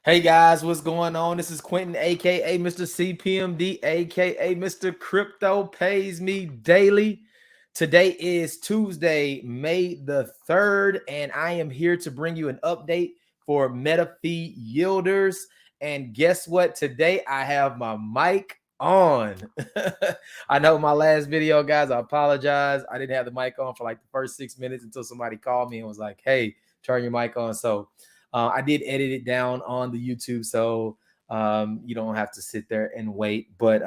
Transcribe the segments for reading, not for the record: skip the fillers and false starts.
Hey guys, what's going on? This is Quentin, aka Mr. CPMD, aka Mr. Crypto Pays Me Daily. Today is Tuesday, May the 3rd, and I am here to bring you an update for MetaFi yielders. And guess what? Today I have my mic on. I know my last video, guys, I apologize. I didn't have the mic on for like the first 6 minutes until somebody called me and was like, hey, turn your mic on. So I did edit it down on the YouTube, so you don't have to sit there and wait. But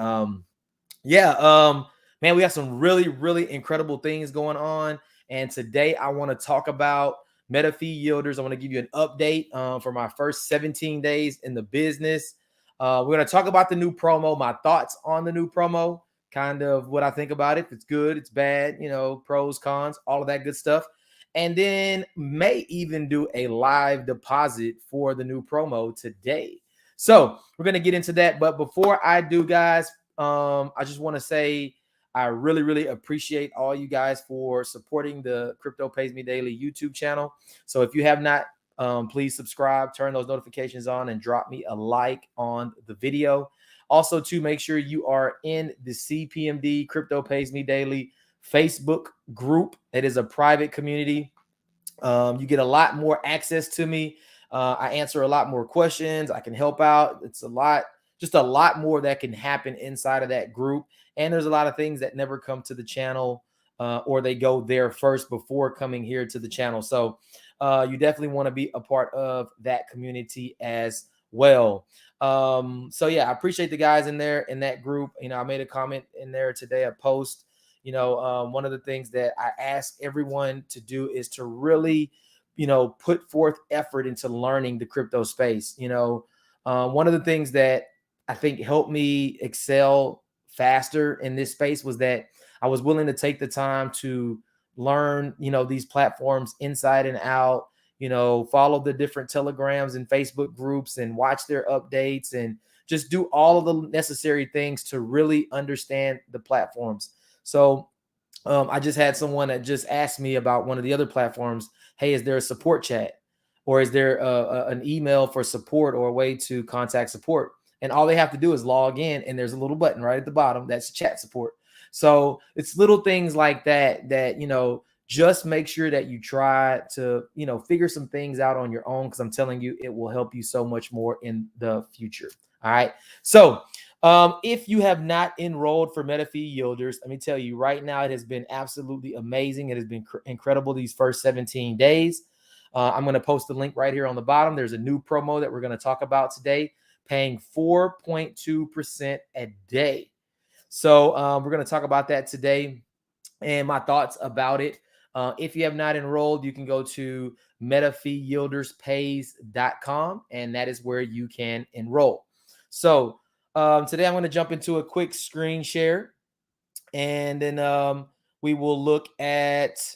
yeah, man, we have some really incredible things going on. And today I want to talk about MetaFi yielders. I want to give you an update for my first 17 days in the business. We're going to talk about the new promo, my thoughts on the new promo, kind of what I think about it. If it's good, it's bad, you know, pros, cons, all of that good stuff. And then may even do a live deposit for the new promo today. So we're going to get into that. But before I do, guys, I just want to say I really appreciate all you guys for supporting the Crypto Pays Me Daily YouTube channel. So if you have not, please subscribe, turn those notifications on, and drop me a like on the video. Also, to make sure you are in the CPMD Crypto Pays Me Daily Facebook group. It is a private community. You get a lot more access to me. I answer a lot more questions. I can help out. It's just a lot more that can happen inside of that group. And there's a lot of things that never come to the channel or they go there first before coming here to the channel. So you definitely want to be a part of that community as well. So yeah, I appreciate the guys in there in that group. You know, I made a comment in there today, a post. You know, one of the things that I ask everyone to do is to really, you know, put forth effort into learning the crypto space. You know, one of the things that I think helped me excel faster in this space was that I was willing to take the time to learn, you know, these platforms inside and out, you know, follow the different Telegrams and Facebook groups and watch their updates and just do all of the necessary things to really understand the platforms. So I just had someone that just asked me about one of the other platforms. Hey, is there a support chat or is there an email for support or a way to contact support? And all they have to do is log in and there's a little button right at the bottom. That's chat support. So it's little things like that, you know, just make sure that you try to, you know, figure some things out on your own, because I'm telling you, it will help you so much more in the future. All right. So if you have not enrolled for MetaFi yielders, let me tell you right now, it has been absolutely amazing. It has been incredible these first 17 days. I'm going to post the link right here on the bottom. There's a new promo that we're going to talk about today, paying 4.2% a day. So we're going to talk about that today and my thoughts about it. If you have not enrolled, you can go to metafiyielderspays.com, and that is where you can enroll. So today I'm going to jump into a quick screen share, and then we will look at,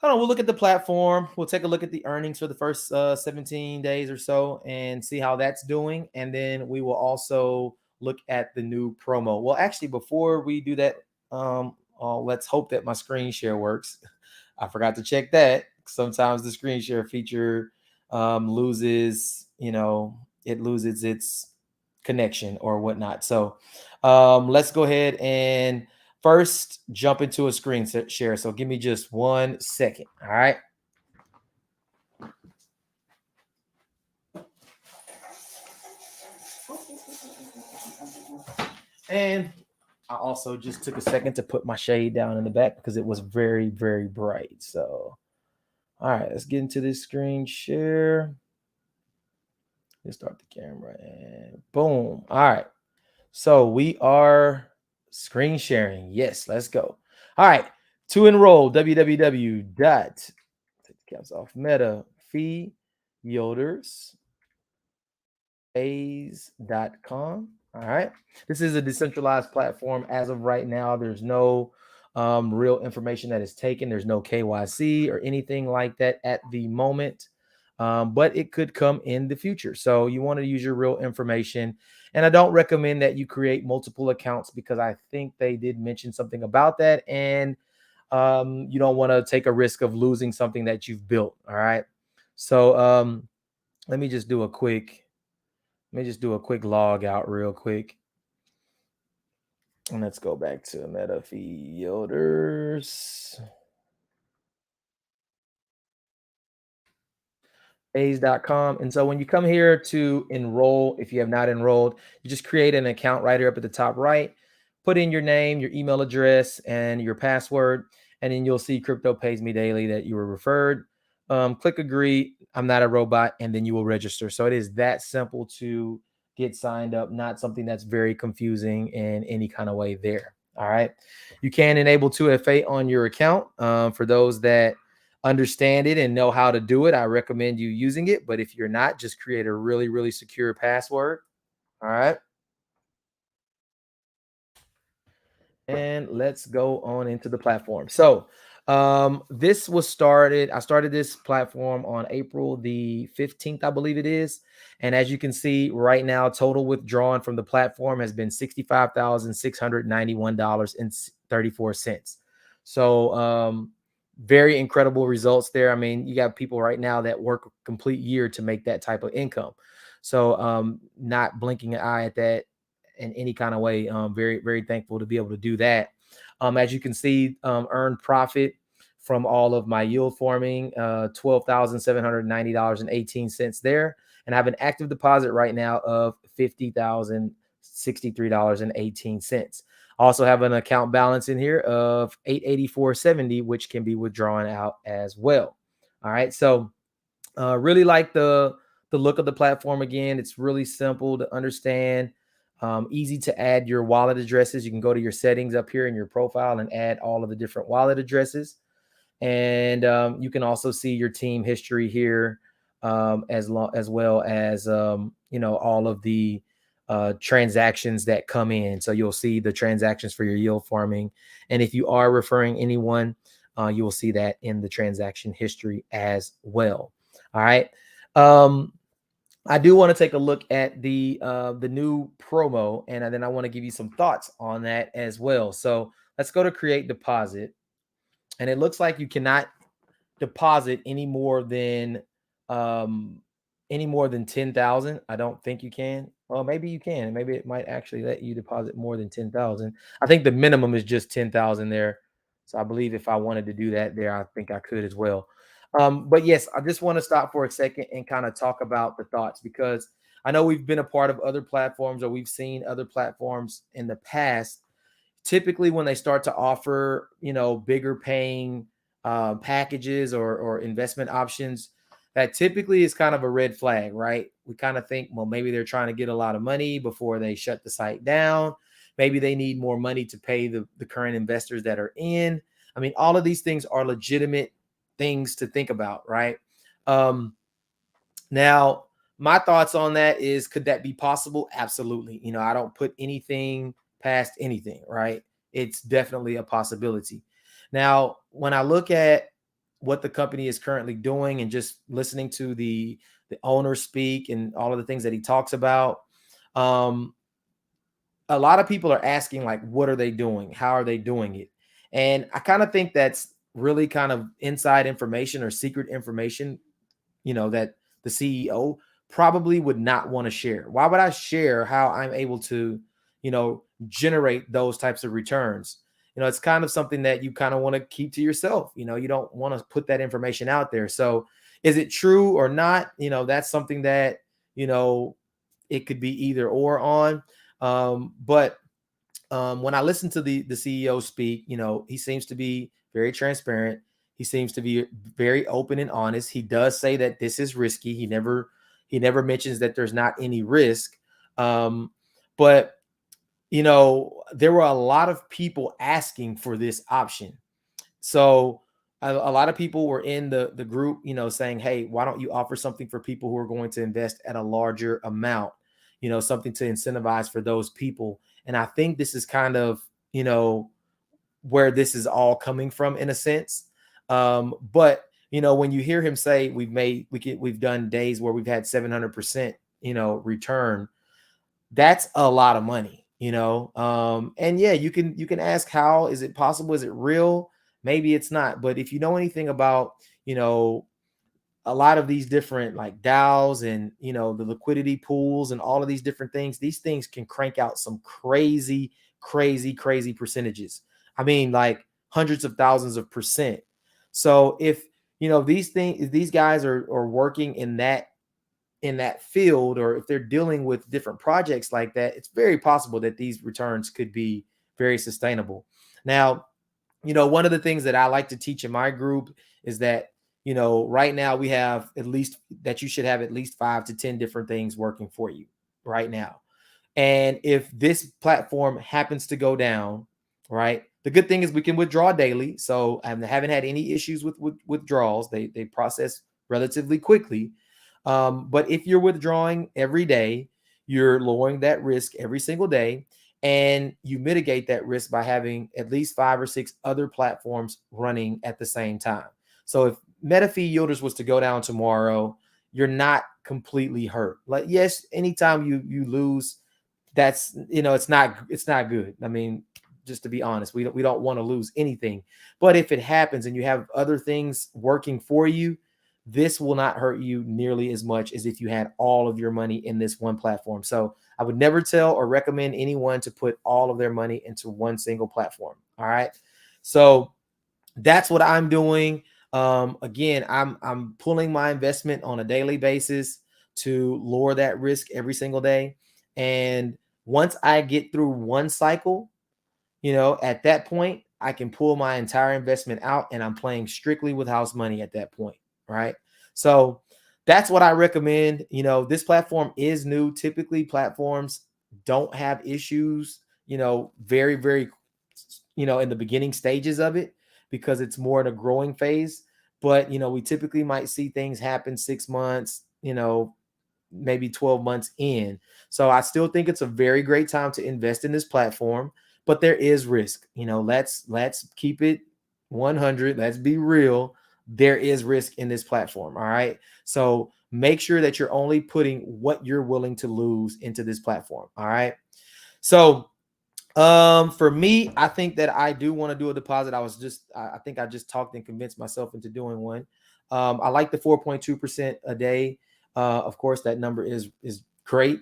we'll look at the platform. We'll take a look at the earnings for the first 17 days or so and see how that's doing. And then we will also look at the new promo. Well, actually, before we do that, let's hope that my screen share works. I forgot to check that. Sometimes the screen share feature loses, you know, it loses its connection or whatnot. So let's go ahead and first jump into a screen share. So give me just 1 second. All right. And I also just took a second to put my shade down in the back because it was very bright. So, all right, let's get into this screen share. Let's start the camera and boom. All right. So we are screen sharing. Yes, let's go. All right. To enroll, www. Take the caps off. MetaFi yielders pays.com. All right. This is a decentralized platform. As of right now, there's no real information that is taken. There's no KYC or anything like that at the moment, but it could come in the future. So you want to use your real information. And I don't recommend that you create multiple accounts because I think they did mention something about that. And you don't want to take a risk of losing something that you've built. All right. So let me just do a quick, log out real quick. And let's go back to MetaFi yielders. A's.com. And so when you come here to enroll, if you have not enrolled, you just create an account right here up at the top right, put in your name, your email address, and your password, and then you'll see Crypto Pays Me Daily that you were referred. Click agree. I'm not a robot, and then you will register. So it is that simple to get signed up, not something that's very confusing in any kind of way there. All right. You can enable 2FA on your account. For those that understand it and know how to do it, I recommend you using it. But if you're not, just create a really, really secure password. All right. And let's go on into the platform. So this was started. I started this platform on April the 15th, I believe it is. And as you can see right now, total withdrawn from the platform has been $65,691.34. So very incredible results there. I mean, you got people right now that work a complete year to make that type of income. So not blinking an eye at that in any kind of way. Very, very thankful to be able to do that. As you can see, earned profit from all of my yield forming, $12,790.18 there. And I have an active deposit right now of $50,063.18. Also have an account balance in here of $884.70, which can be withdrawn out as well. All right. So really like the look of the platform. Again, it's really simple to understand. Easy to add your wallet addresses. You can go to your settings up here in your profile and add all of the different wallet addresses. And you can also see your team history here, as well as all of the transactions that come in. So you'll see the transactions for your yield farming, and if you are referring anyone, you will see that in the transaction history as well. All right. I do want to take a look at the new promo, and then I want to give you some thoughts on that as well. So let's go to create deposit, and it looks like you cannot deposit any more than 10,000. I don't think you can. Well, maybe you can. Maybe it might actually let you deposit more than 10,000. I think the minimum is just 10,000 there. So I believe if I wanted to do that there, I think I could as well. But yes, I just want to stop for a second and kind of talk about the thoughts, because I know we've been a part of other platforms, or we've seen other platforms in the past. Typically when they start to offer, bigger paying packages or investment options, that typically is kind of a red flag, right? We kind of think, well, maybe they're trying to get a lot of money before they shut the site down. Maybe they need more money to pay the current investors that are in. I mean, all of these things are legitimate things to think about, right? Now, my thoughts on that is, could that be possible? Absolutely. I don't put anything past anything, right? It's definitely a possibility. Now, when I look at what the company is currently doing and just listening to the owner speak and all of the things that he talks about, a lot of people are asking, like, what are they doing? How are they doing it? And I kind of think that's really kind of inside information or secret information, that the CEO probably would not want to share. Why would I share how I'm able to, generate those types of returns? It's kind of something that you kind of want to keep to yourself. You don't want to put that information out there. So is it true or not? That's something that, it could be either or on. But when I listen to the CEO speak, he seems to be very transparent. He seems to be very open and honest. He does say that this is risky. He never mentions that there's not any risk. But there were a lot of people asking for this option. So a lot of people were in the group, saying, hey, why don't you offer something for people who are going to invest at a larger amount, something to incentivize for those people. And I think this is kind of, where this is all coming from in a sense. But when you hear him say we've done days where we've had 700%, return, that's a lot of money, and yeah, you can ask, how is it possible? Is it real? Maybe it's not. But if you know anything about, a lot of these different like DAOs and, you know, the liquidity pools and all of these different things, these things can crank out some crazy, crazy percentages. I mean, like hundreds of thousands of percent. So if, you know, these things, if these guys are working in that field, or if they're dealing with different projects like that, it's very possible that these returns could be very sustainable. Now, you know, one of the things that I like to teach in my group is that, you know, right now we have at least that you should have at least 5 to 10 different things working for you right now. And if this platform happens to go down, right, the good thing is we can withdraw daily. So I haven't had any issues with withdrawals. They process relatively quickly. But if you're withdrawing every day, you're lowering that risk every single day. And you mitigate that risk by having at least 5 or 6 other platforms running at the same time. So if MetaFi yielders was to go down tomorrow, you're not completely hurt. Like, yes, anytime you lose, that's, you know, it's not good. I mean, just to be honest, we don't want to lose anything. But if it happens and you have other things working for you, this will not hurt you nearly as much as if you had all of your money in this one platform. So I would never tell or recommend anyone to put all of their money into one single platform. All right. So that's what I'm doing. Again, I'm pulling my investment on a daily basis to lower that risk every single day. And once I get through one cycle, you know, at that point, I can pull my entire investment out and I'm playing strictly with house money at that point. Right. So that's what I recommend. You know, this platform is new. Typically, platforms don't have issues, you know, very, you know, in the beginning stages of it, because it's more in a growing phase. But, you know, we typically might see things happen 6 months, you know, maybe 12 months in. So I still think it's a very great time to invest in this platform, but there is risk. You know, let's keep it 100. Let's be real. There is risk in this platform. All right. So make sure that you're only putting what you're willing to lose into this platform. All right. So for me, I think that I do want to do a deposit. I think I just talked and convinced myself into doing one. I like the 4.2% a day. Of course, that number is great.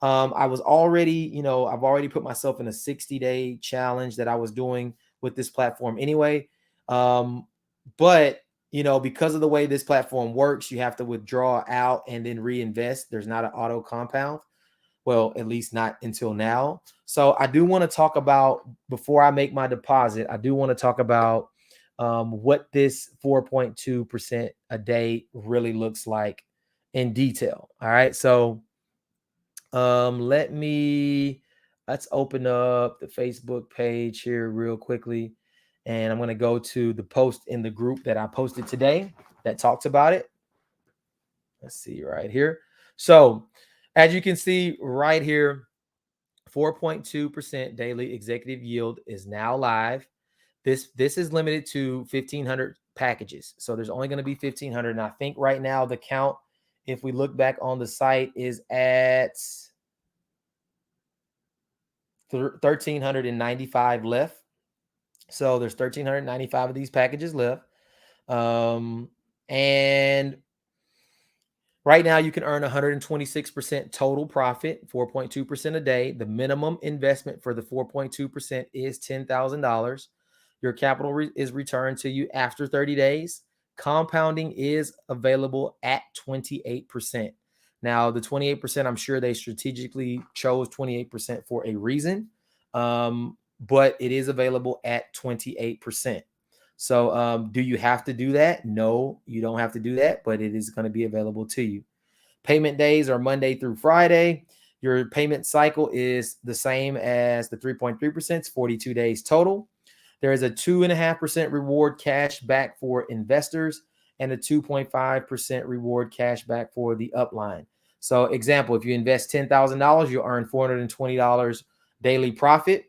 I was already, you know, I've already put myself in a 60-day challenge that I was doing with this platform anyway. But you know, because of the way this platform works, you have to withdraw out and then reinvest. There's not an auto compound. Well, at least not until now. So I do want to talk about, before I make my deposit, I do want to talk about what this 4.2% a day really looks like in detail. All right. So let's open up the Facebook page here real quickly. And I'm going to go to the post in the group that I posted today that talks about it. Let's see right here. So as you can see right here, 4.2% daily executive yield is now live. This is limited to 1,500 packages. So there's only going to be 1,500. And I think right now the count, if we look back on the site, is at 1,395 left. So there's 1,395 of these packages left. And right now, you can earn 126% total profit, 4.2% a day. The minimum investment for the 4.2% is $10,000. Your capital is returned to you after 30 days. Compounding is available at 28%. Now, the 28%, I'm sure they strategically chose 28% for a reason, but it is available at 28%. So do you have to do that? No, you don't have to do that, but it is going to be available to you. Payment days are Monday through Friday. Your payment cycle is the same as the 3.3%, 42 days total. There is a 2.5% reward cash back for investors and a 2.5% reward cash back for the upline. So example, if you invest $10,000, you'll earn $420 daily profit.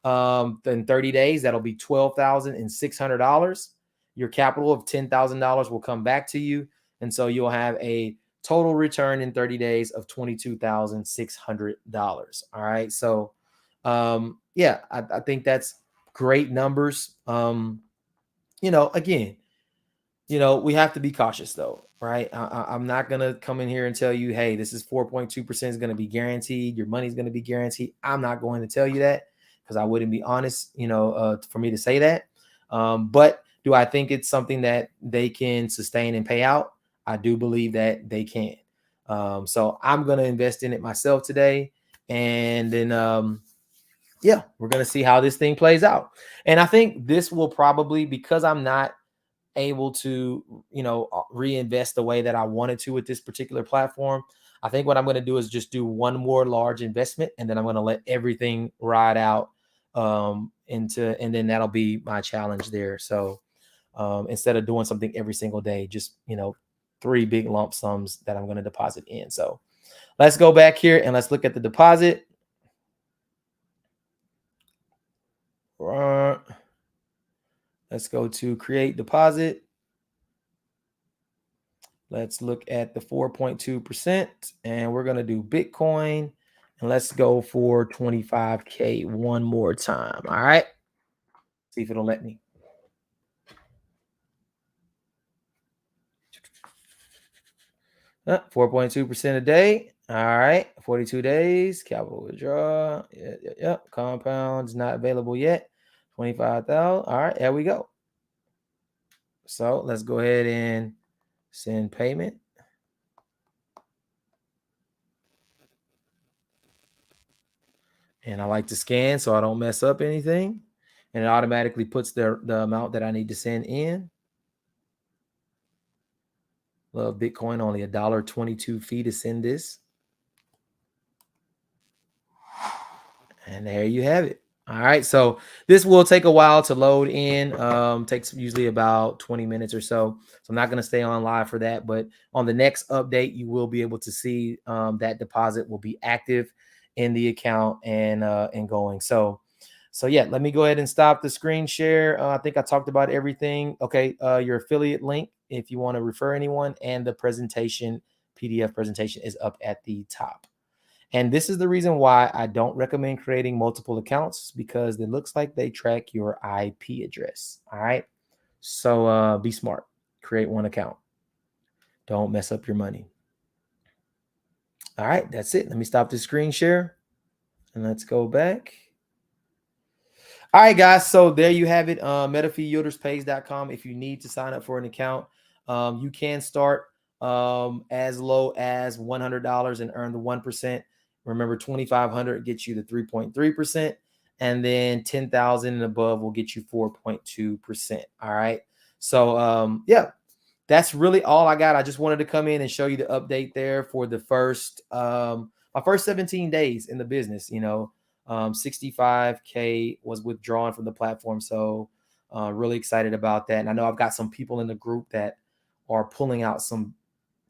In 30 days, that'll be $12,600. Your capital of $10,000 will come back to you. And so you'll have a total return in 30 days of $22,600. All right. So, yeah, I think that's great numbers. You know, again, we have to be cautious though, right? I'm not going to come in here and tell you, hey, this is 4.2% is going to be guaranteed. Your money's going to be guaranteed. I'm not going to tell you that because I wouldn't be honest, for me to say that. But do I think it's something that they can sustain and pay out? I do believe that they can. So I'm going to invest in it myself today. And then, we're going to see how this thing plays out. And I think this will probably, because I'm not able to, reinvest the way that I wanted to with this particular platform, I think what I'm going to do is just do one more large investment, and then I'm going to let everything ride out and then that'll be my challenge there. So instead of doing something every single day, just 3 big lump sums that I'm going to deposit in. So let's go back here and let's look at the deposit. Let's go to create deposit. Let's look at the 4.2%, and we're going to do Bitcoin, and let's go for 25K one more time. All right. See if it'll let me. Uh, 4.2% a day. All right. 42 days. Capital withdraw. Yep. Compounds not available yet. 25,000. All right. There we go. So let's go ahead and send payment. And I like to scan so I don't mess up anything. And it automatically puts the amount that I need to send in. Love Bitcoin, only $1.22 fee to send this. And there you have it. All right. So this will take a while to load in. Takes usually about 20 minutes or so. So I'm not going to stay on live for that. But on the next update, you will be able to see that deposit will be active in the account and going. So yeah, let me go ahead and stop the screen share. I think I talked about everything. Okay. Your affiliate link, if you want to refer anyone, and the presentation, PDF presentation, is up at the top. And this is the reason why I don't recommend creating multiple accounts, because it looks like they track your IP address. All right. So be smart. Create one account. Don't mess up your money. All right. That's it. Let me stop the screen share and let's go back. All right, guys. So there you have it. MetaFiYieldersPage.com. If you need to sign up for an account, you can start as low as $100 and earn the 1%. Remember, 2,500 gets you the 3.3%, and then 10,000 and above will get you 4.2%. All right. So that's really all I got. I just wanted to come in and show you the update there for the first my first 17 days in the business. 65K was withdrawn from the platform. So really excited about that. And I know I've got some people in the group that are pulling out some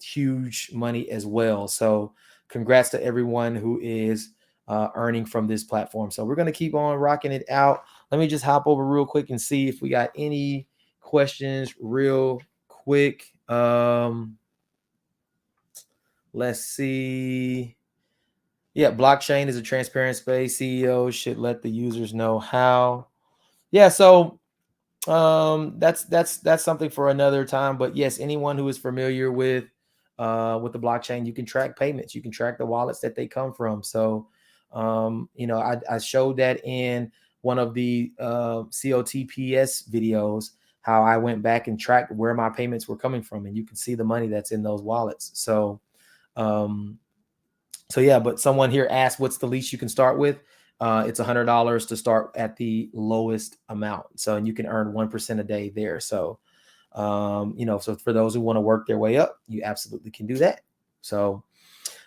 huge money as well. So congrats to everyone who is earning from this platform. So we're going to keep on rocking it out. Let me just hop over real quick and see if we got any questions real quick. Let's see. Yeah, blockchain is a transparent space. CEOs should let the users know how. Yeah, so that's something for another time. But yes, anyone who is familiar with the blockchain, you can track payments, you can track the wallets that they come from. So I showed that in one of the COTPS videos, how I went back and tracked where my payments were coming from, and you can see the money that's in those wallets. So yeah, but someone here asked, what's the least you can start with? It's $100 to start at the lowest amount. So, and you can earn 1% a day there. So, so for those who want to work their way up, you absolutely can do that. So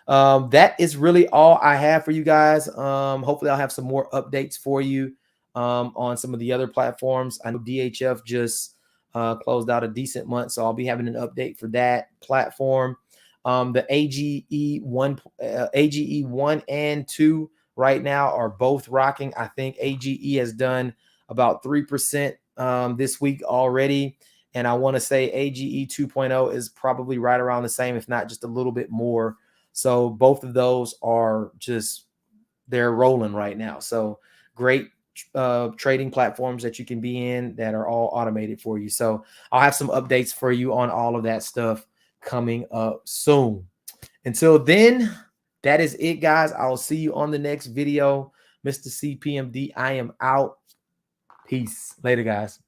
that is really all I have for you guys. Hopefully I'll have some more updates for you on some of the other platforms. I know DHF just closed out a decent month, so I'll be having an update for that platform. The AGE 1 and 2 right now are both rocking. I think AGE has done about 3% this week already. And I want to say AGE 2.0 is probably right around the same, if not just a little bit more. So both of those are they're rolling right now. So great trading platforms that you can be in that are all automated for you. So I'll have some updates for you on all of that stuff coming up soon. Until then, that is it, guys. I'll see you on the next video. Mr. CPMD, I am out. Peace. Later, guys.